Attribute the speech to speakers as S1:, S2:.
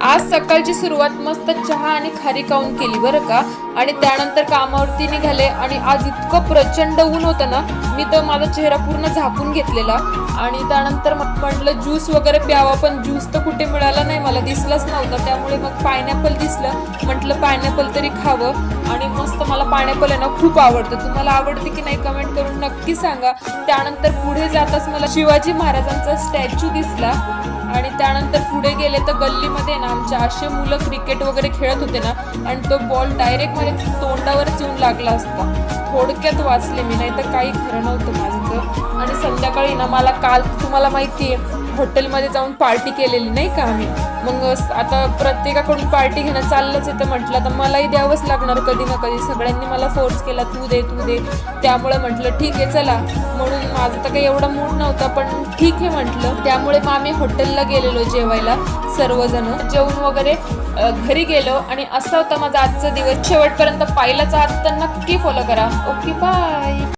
S1: आज सकाळची सुरुवात मस्त चहा आणि खारी खाऊन केली बरं का. आणि त्यानंतर कामावरती निघाले आणि आज इतकं प्रचंड ऊन होतं ना, मी तर माझा चेहरा पूर्ण झाकून घेतलेला. आणि त्यानंतर मग म्हटलं ज्यूस वगैरे प्यावा, पण ज्यूस तर कुठे मिळाला नाही, मला दिसलाच नव्हता. त्यामुळे मग पायनॅपल दिसलं, म्हटलं पायनॅपल तरी खावं. आणि मस्त मला पायनॅपल आहे ना खूप आवडतं. तुम्हाला आवडते की नाही कमेंट करून नक्की सांगा. त्यानंतर पुढे जाताच मला शिवाजी महाराजांचा स्टॅच्यू दिसला. आणि त्यानंतर पुढे गेले तर गल्लीमध्ये ना आमच्या असे मुलं क्रिकेट वगैरे खेळत होते ना, आणि तो बॉल डायरेक्ट माझ्या तोंडावरच येऊन लागला असता. थोडक्यात वाचले मी, नाही तर काही खरं नव्हतं माझं तर. आणि संध्याकाळी ना मला काल तुम्हाला माहिती आहे हॉटेलमध्ये जाऊन पार्टी केलेली नाही का आम्ही. मग आता प्रत्येकाकडून पार्टी घेणं चाललंच आहे, तर म्हटलं तर मलाही द्यावंच लागणार कधी ना कधी. सगळ्यांनी मला फोर्स केला तू दे तू दे. त्यामुळे म्हटलं ठीक आहे चला. म्हणून माझं तर काही एवढा मूड नव्हता, पण ठीक आहे म्हटलं. त्यामुळे मग आम्ही हॉटेलला गेलेलो जेवायला सर्वजण. जेवून वगैरे घरी गेलो. आणि असा होता माझा आजचा दिवस. शेवटपर्यंत पाहिलाचा आहात तर नक्की फॉलो करा. Okay bye.